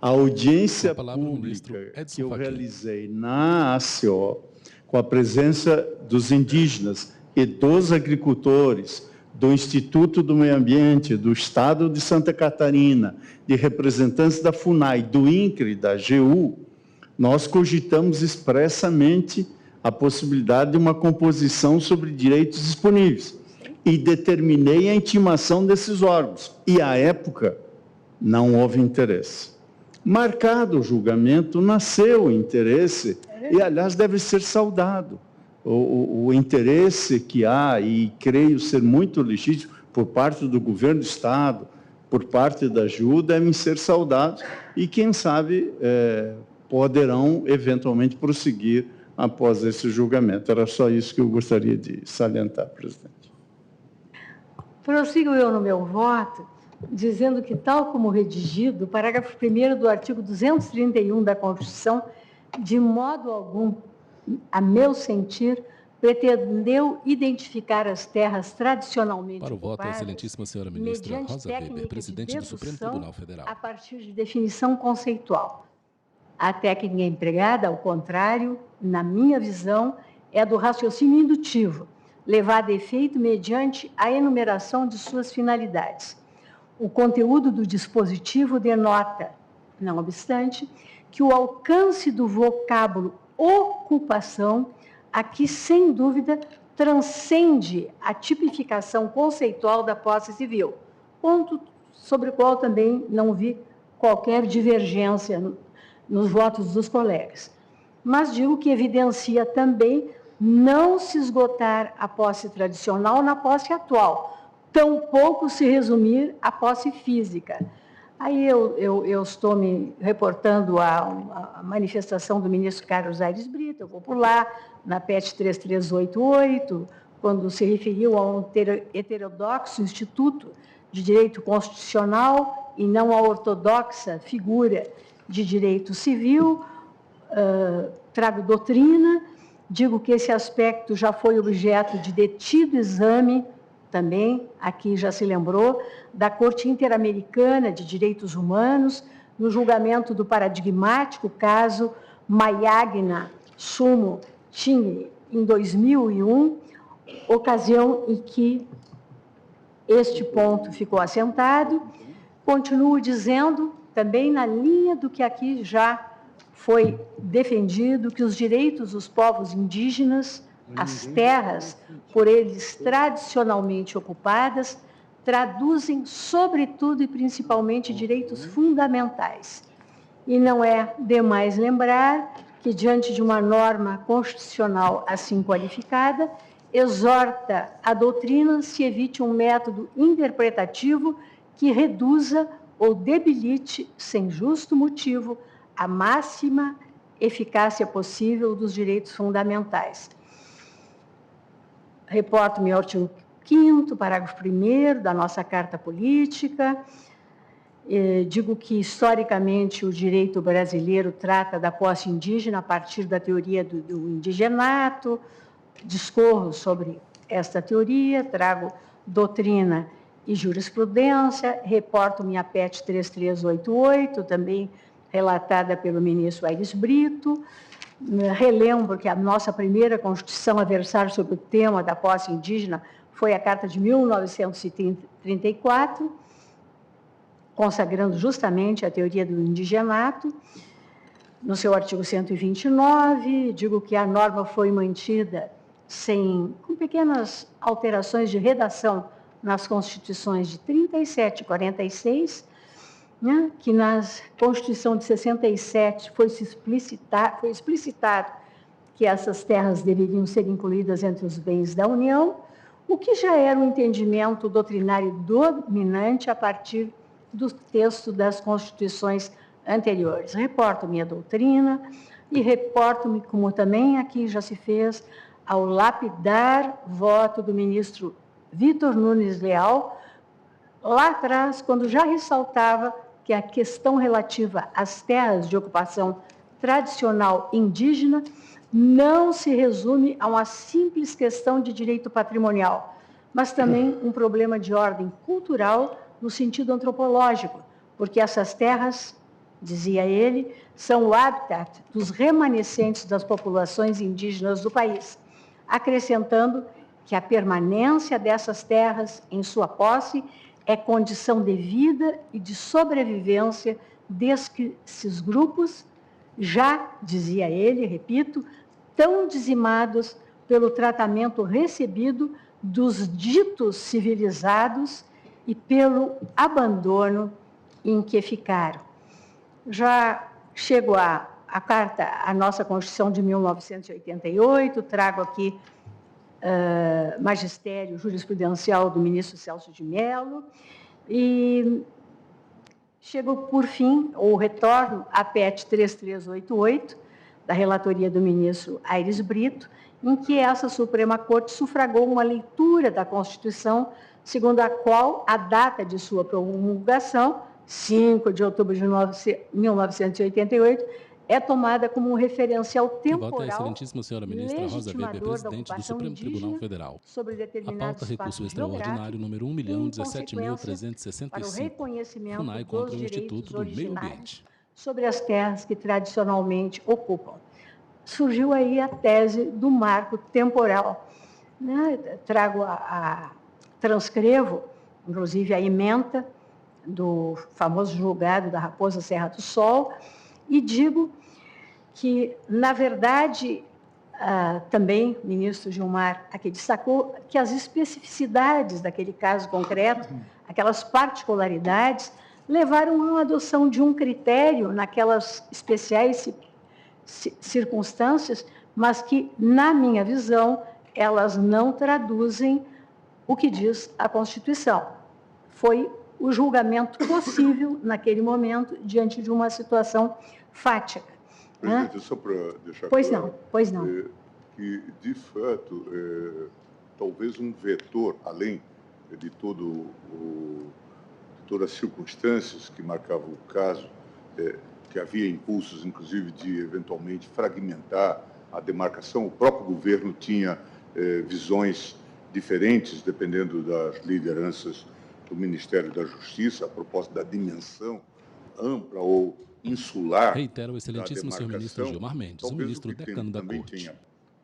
A audiência pública que eu realizei na ACO, com a presença dos indígenas e dos agricultores, do Instituto do Meio Ambiente, do Estado de Santa Catarina, de representantes da FUNAI, do INCRE, da AGU, nós cogitamos expressamente a possibilidade de uma composição sobre direitos disponíveis e determinei a intimação desses órgãos. E, à época, não houve interesse. Marcado o julgamento, nasceu o interesse e, aliás, deve ser saudado. O interesse que há, e creio ser muito legítimo, por parte do governo do Estado, por parte da AGU, devem ser saudados e, quem sabe, poderão eventualmente prosseguir após esse julgamento. Era só isso que eu gostaria de salientar, presidente. Prossigo eu no meu voto, dizendo que, tal como redigido, o parágrafo 1º do artigo 231 da Constituição, de modo algum, a meu sentir, pretendeu identificar as terras tradicionalmente Para o voto, a excelentíssima senhora ministra Rosa Weber, presidente do Supremo Tribunal Federal. A partir de definição conceitual. A técnica empregada, ao contrário, na minha visão, é a do raciocínio indutivo, levada a efeito mediante a enumeração de suas finalidades. O conteúdo do dispositivo denota, não obstante, que o alcance do vocábulo ocupação aqui, sem dúvida, transcende a tipificação conceitual da posse civil, ponto sobre o qual também não vi qualquer divergência nos votos dos colegas. Mas digo que evidencia também não se esgotar a posse tradicional na posse atual, tampouco se resumir à posse física. Aí eu estou me reportando à manifestação do ministro Carlos Aires Brito, eu vou por lá, na PET 3388, quando se referiu a um heterodoxo Instituto de Direito Constitucional e não a ortodoxa figura de direito civil, trago doutrina, digo que esse aspecto já foi objeto de detido exame, também, aqui já se lembrou, da Corte Interamericana de Direitos Humanos, no julgamento do paradigmático caso Mayagna Sumo Tingli, em 2001, ocasião em que este ponto ficou assentado. Continuo dizendo, também na linha do que aqui já foi defendido, que os direitos dos povos indígenas, as terras por eles tradicionalmente ocupadas, traduzem, sobretudo e principalmente, direitos fundamentais. E não é demais lembrar que, diante de uma norma constitucional assim qualificada, exorta a doutrina se evite um método interpretativo que reduza ou debilite, sem justo motivo, a máxima eficácia possível dos direitos fundamentais. Reporto-me ao artigo 5º, parágrafo 1º da nossa Carta Política. Digo que, historicamente, o direito brasileiro trata da posse indígena a partir da teoria do indigenato, discorro sobre esta teoria, trago doutrina e jurisprudência, reporto-me a PET 3388, também relatada pelo ministro Aires Brito. Relembro que a nossa primeira Constituição a versar sobre o tema da posse indígena foi a Carta de 1934, consagrando justamente a teoria do indigenato. No seu artigo 129, digo que a norma foi mantida com pequenas alterações de redação nas Constituições de 37 e 46, né, que na Constituição de 67 foi explicitado que essas terras deveriam ser incluídas entre os bens da União, o que já era um entendimento doutrinário dominante a partir do texto das Constituições anteriores. Reporto minha doutrina e reporto-me, como também aqui já se fez, ao lapidar voto do ministro Vitor Nunes Leal, lá atrás, quando já ressaltava que a questão relativa às terras de ocupação tradicional indígena não se resume a uma simples questão de direito patrimonial, mas também um problema de ordem cultural no sentido antropológico, porque essas terras, dizia ele, são o habitat dos remanescentes das populações indígenas do país, acrescentando que a permanência dessas terras em sua posse é condição de vida e de sobrevivência desses grupos, já, dizia ele, repito, tão dizimados pelo tratamento recebido dos ditos civilizados e pelo abandono em que ficaram. Já chego à nossa Constituição de 1988, trago aqui magistério jurisprudencial do ministro Celso de Mello, e chego, por fim, ou retorno à PET 3388, da relatoria do ministro Aires Brito, em que essa Suprema Corte sufragou uma leitura da Constituição, segundo a qual a data de sua promulgação, 5 de outubro de 1988, é tomada como um referencial temporal. Volta a excelentíssima senhora ministra Rosa Weber, presidente do Supremo Tribunal Federal. A pauta recurso extraordinário número 1.017.365, FUNAI contra o Instituto do Meio Ambiente. Sobre as terras que tradicionalmente ocupam. Surgiu aí a tese do marco temporal. Né? Transcrevo, inclusive, a ementa do famoso julgado da Raposa Serra do Sol, e digo que, na verdade, também o ministro Gilmar aqui destacou que as especificidades daquele caso concreto, aquelas particularidades, levaram à adoção de um critério naquelas especiais circunstâncias, mas que, na minha visão, elas não traduzem o que diz a Constituição. Foi o julgamento possível, naquele momento, diante de uma situação fática. Presidente, só para deixar Pois não. Que, de fato, talvez um vetor, além de toda todas as circunstâncias que marcavam o caso, que havia impulsos, inclusive, de eventualmente fragmentar a demarcação. O próprio governo tinha visões diferentes, dependendo das lideranças do Ministério da Justiça, a propósito da dimensão ampla ou insular. Reitera o excelentíssimo senhor ministro Gilmar Mendes, o ministro decano da Corte. Tenha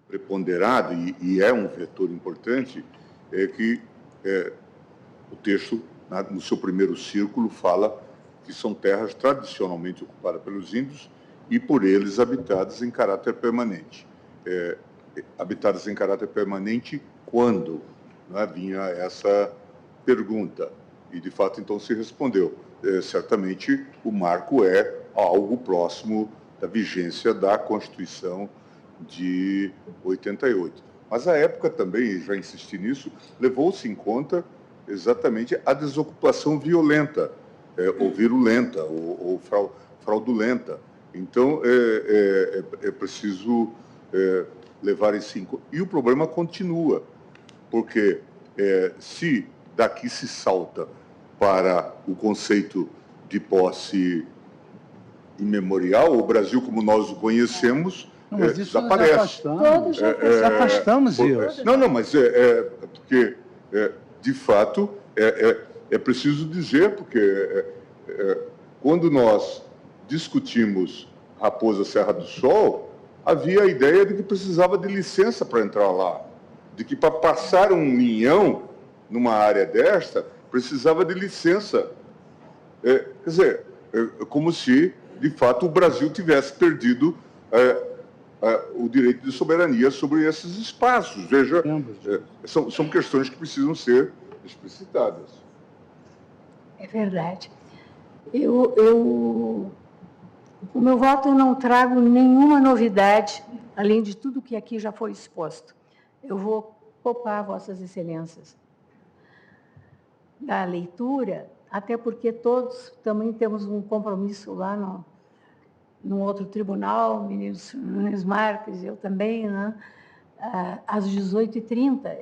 preponderado, e é um vetor importante, é que o texto, no seu primeiro círculo, fala que são terras tradicionalmente ocupadas pelos índios e por eles habitadas em caráter permanente. Habitadas em caráter permanente quando? Vinha essa pergunta. E, de fato, então se respondeu. Certamente, o marco é algo próximo da vigência da Constituição de 88. Mas a época também, já insisti nisso, levou-se em conta exatamente a desocupação violenta, ou virulenta, ou fraudulenta. Então, é preciso levar isso em conta. E o problema continua, porque se daqui se salta para o conceito de posse imemorial, o Brasil, como nós o conhecemos, desaparece. Todos já afastamos isso. Não, mas porque, de fato, é preciso dizer, porque quando nós discutimos Raposa Serra do Sol, havia a ideia de que precisava de licença para entrar lá, de que para passar um linhão numa área desta, precisava de licença. Quer dizer, como se, de fato, o Brasil tivesse perdido o direito de soberania sobre esses espaços. Veja, são questões que precisam ser explicitadas. É verdade. O meu voto, eu não trago nenhuma novidade, além de tudo que aqui já foi exposto. Eu vou poupar Vossas Excelências da leitura, até porque todos também temos um compromisso lá no outro tribunal, o ministro Nunes Marques, eu também, né, às 18h30.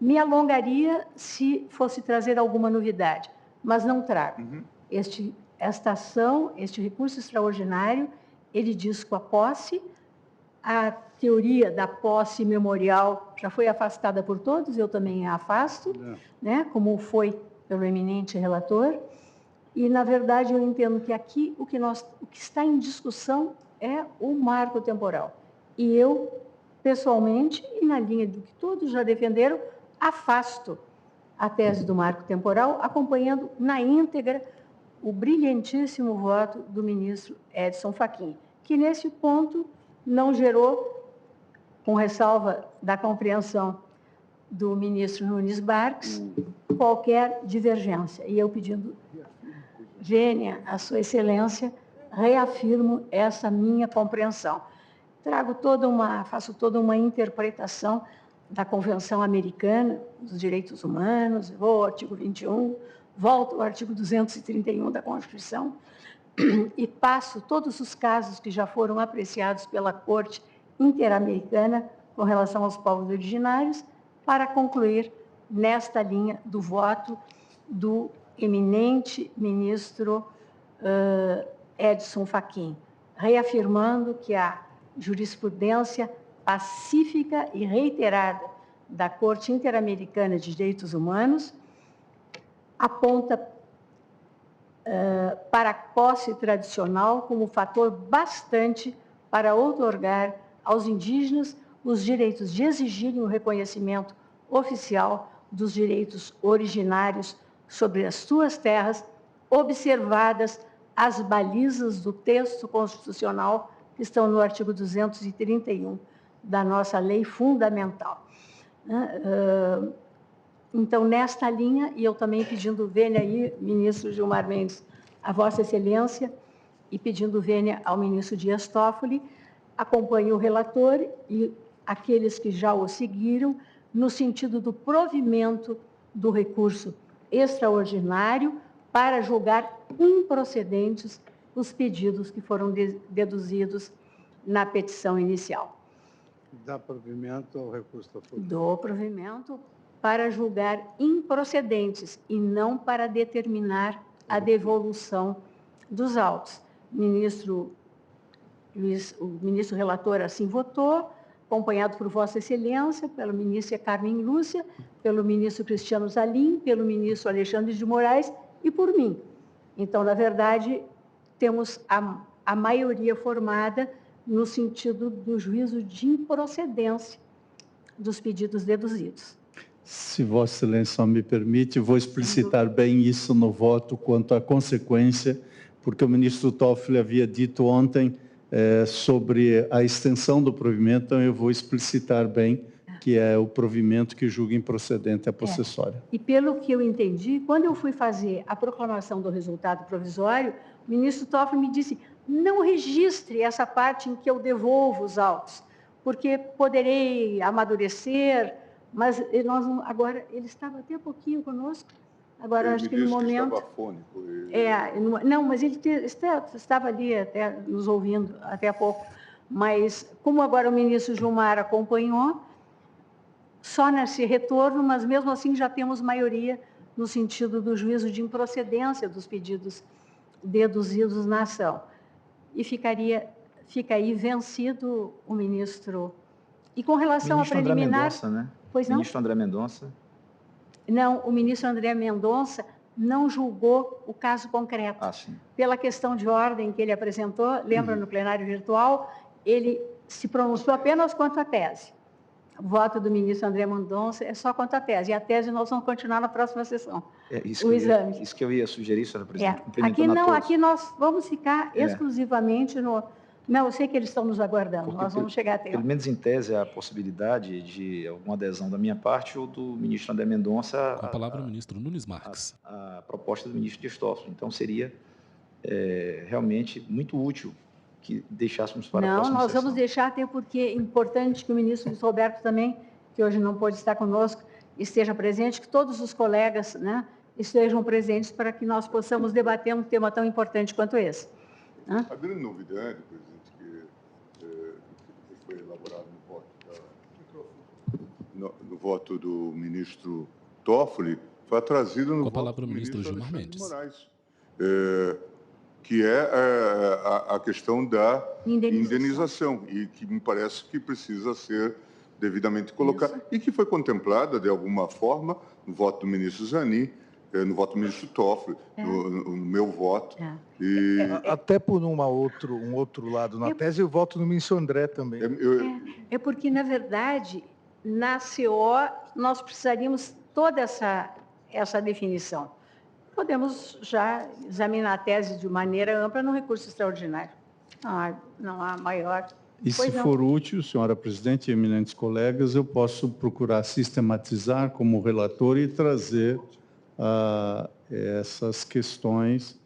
Me alongaria se fosse trazer alguma novidade, mas não trago. Esta ação, este recurso extraordinário, ele diz com a posse, a teoria da posse memorial já foi afastada por todos, eu também a afasto, né, como foi pelo eminente relator, e, na verdade, eu entendo que aqui o que está em discussão é o marco temporal. E eu, pessoalmente, e na linha do que todos já defenderam, afasto a tese do marco temporal, acompanhando na íntegra o brilhantíssimo voto do ministro Edson Fachin, que, nesse ponto, não gerou, com ressalva da compreensão do ministro Nunes Marques, qualquer divergência. E eu pedindo, vênia, a Sua Excelência, reafirmo essa minha compreensão. Faço toda uma interpretação da Convenção Americana dos Direitos Humanos, vou ao artigo 21, volto ao artigo 231 da Constituição e passo todos os casos que já foram apreciados pela Corte Interamericana com relação aos povos originários, para concluir nesta linha do voto do eminente ministro Edson Fachin, reafirmando que a jurisprudência pacífica e reiterada da Corte Interamericana de Direitos Humanos aponta para a posse tradicional como fator bastante para outorgar aos indígenas os direitos de exigirem o reconhecimento oficial dos direitos originários sobre as suas terras, observadas as balizas do texto constitucional que estão no artigo 231 da nossa lei fundamental. Então, nesta linha, e eu também pedindo vênia aí, ministro Gilmar Mendes, a Vossa Excelência, e pedindo vênia ao ministro Dias Toffoli, acompanho o relator e aqueles que já o seguiram, no sentido do provimento do recurso extraordinário para julgar improcedentes os pedidos que foram deduzidos na petição inicial. Dá provimento ao recurso da FUNAI? Dou provimento para julgar improcedentes e não para determinar a devolução dos autos. O ministro relator assim votou, acompanhado por Vossa Excelência, pela ministra Carmen Lúcia, pelo ministro Cristiano Zalim, pelo ministro Alexandre de Moraes e por mim. Então, na verdade, temos a maioria formada no sentido do juízo de improcedência dos pedidos deduzidos. Se Vossa Excelência me permite, vou explicitar bem isso no voto quanto à consequência, porque o ministro Toffoli havia dito ontem sobre a extensão do provimento, então eu vou explicitar bem que é o provimento que julga improcedente a possessória. E pelo que eu entendi, quando eu fui fazer a proclamação do resultado provisório, o ministro Toffoli me disse, não registre essa parte em que eu devolvo os autos, porque poderei amadurecer, mas agora ele estava até pouquinho conosco, agora acho que no momento... Estava afônico. Não, mas ele estava ali até nos ouvindo até há pouco, mas como agora o ministro Gilmar acompanhou, só nesse retorno, mas mesmo assim já temos maioria no sentido do juízo de improcedência dos pedidos deduzidos na ação. E fica aí vencido o ministro. E com relação à preliminar... André Mendonça, né? Pois não? Ministro André Mendonça. Não, o ministro André Mendonça não julgou o caso concreto. Sim. Pela questão de ordem que ele apresentou, lembra no plenário virtual, ele se pronunciou apenas quanto à tese. O voto do ministro André Mendonça é só quanto à tese. E a tese nós vamos continuar na próxima sessão. Isso que eu ia sugerir, senhora presidente. Aqui nós vamos ficar exclusivamente no... Não, eu sei que eles estão nos aguardando, nós vamos chegar até lá. Pelo menos em tese, há a possibilidade de alguma adesão da minha parte ou do ministro André Mendonça... Com a palavra o ministro Nunes Marques. A proposta do ministro Dias Toffoli. Então, seria realmente muito útil que deixássemos para a próxima Não, nós sessão. vamos deixar, até porque é importante que o ministro Luiz Roberto também, que hoje não pôde estar conosco, esteja presente, que todos os colegas, né, estejam presentes para que nós possamos debater um tema tão importante quanto esse. A grande novidade, presidente, que foi elaborado no voto do ministro Toffoli, foi trazido no voto do ministro Gilmar Alexandre de Mendes. Moraes, que é a questão da indenização, e que me parece que precisa ser devidamente colocada, e que foi contemplada, de alguma forma, no voto do ministro Zanin, no voto do ministro Toffoli, no meu voto. Até por um outro lado na tese, eu voto no ministro André também. Porque, na verdade, na CO, nós precisaríamos toda essa definição. Podemos já examinar a tese de maneira ampla no recurso extraordinário. Não há maior... E se for útil, senhora presidente e eminentes colegas, eu posso procurar sistematizar como relator e trazer essas questões,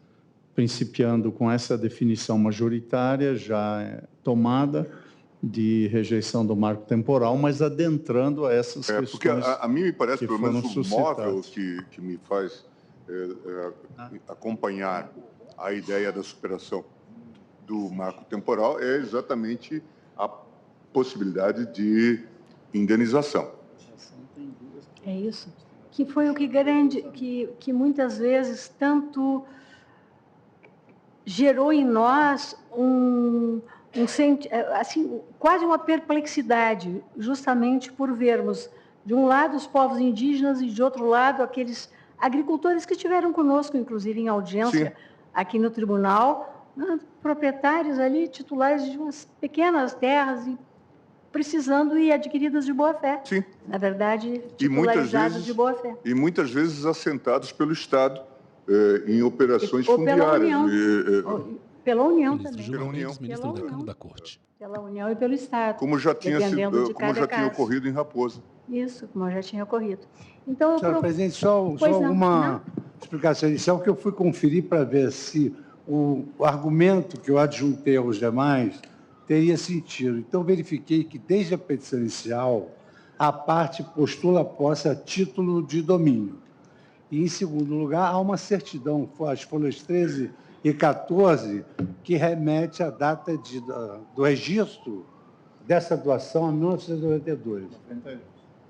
principiando com essa definição majoritária já tomada de rejeição do marco temporal, mas adentrando a essas questões. Porque a mim me parece, pelo menos, o móvel que me faz acompanhar a ideia da superação do marco temporal é exatamente a possibilidade de indenização. É isso. Que foi o que garante, que muitas vezes tanto gerou em nós assim, quase uma perplexidade, justamente por vermos, de um lado, os povos indígenas e, de outro lado, aqueles agricultores que estiveram conosco, inclusive, em audiência aqui no tribunal, proprietários ali, titulares de umas pequenas terras e precisando e adquiridas de boa-fé. Sim. Na verdade, titularizadas de boa-fé. E muitas vezes assentados pelo Estado em operações fundiárias. Pela União também. Pela União. Ministro decano da Corte. Pela União e pelo Estado. Como já tinha ocorrido em Raposa. Isso, como já tinha ocorrido. Então, senhora presidente, só alguma explicação inicial que eu fui conferir para ver se o argumento que eu adjuntei aos demais teria sentido. Então, verifiquei que, desde a petição inicial, a parte postula a posse a título de domínio. E, em segundo lugar, há uma certidão, as folhas 13 e 14, que remete à data do registro dessa doação a 1992.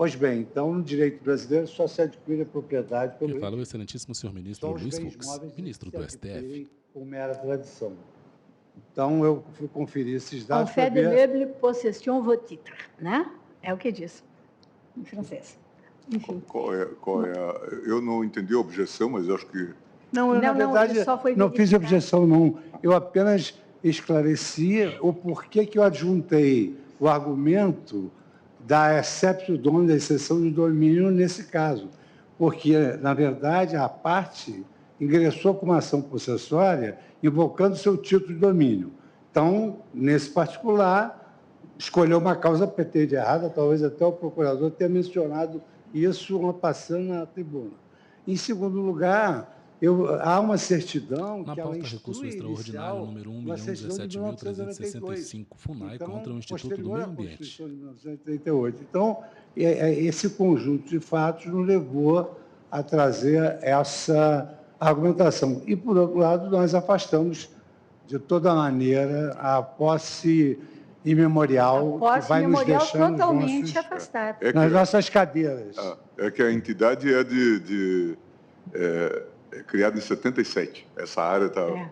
Pois bem, então, no direito brasileiro, só se adquire a propriedade pelo... Fala o excelentíssimo senhor ministro Luiz Fux, ministro do STF. Por mera tradição. Então, eu fui conferir esses dados... En fait de meuble, possession vos titres, né? É o que diz, em francês. Enfim. Qual é eu não entendi a objeção, mas acho que... Não, eu, na verdade, não fiz objeção, não. Eu apenas esclareci o porquê que eu adjuntei o argumento da exceptio dominum, da exceção de domínio nesse caso. Porque, na verdade, a parte ingressou com uma ação possessória invocando seu título de domínio. Então, nesse particular, escolheu uma causa pretende errada, talvez até o procurador tenha mencionado isso passando na tribuna. Em segundo lugar, há uma certidão na que ela pauta recurso extraordinário número 1.017.365, FUNAI, então, contra o Instituto do Meio Ambiente. De 1938. Então, esse conjunto de fatos nos levou a trazer essa argumentação. E, por outro lado, nós afastamos, de toda maneira, a posse imemorial que vai nos deixando totalmente afastada. Nas nossas cadeiras. É que a entidade é criada em 77. Essa área está...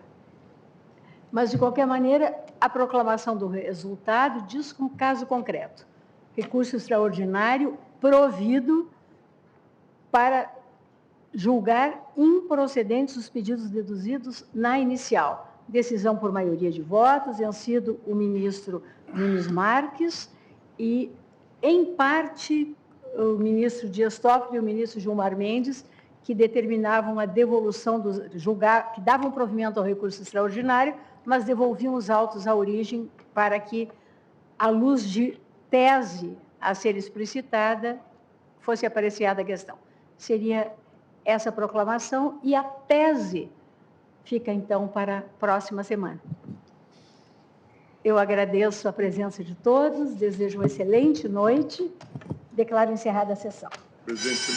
Mas, de qualquer maneira, a proclamação do resultado diz um caso concreto. Recurso extraordinário provido para julgar improcedentes os pedidos deduzidos na inicial. Decisão por maioria de votos, vencido o ministro Nunes Marques e, em parte, o ministro Dias Toffoli e o ministro Gilmar Mendes, que determinavam a devolução que davam provimento ao recurso extraordinário, mas devolviam os autos à origem para que, à luz de tese a ser explicitada, fosse apreciada a questão. Seria essa proclamação e a tese fica, então, para a próxima semana. Eu agradeço a presença de todos, desejo uma excelente noite, declaro encerrada a sessão. Presidente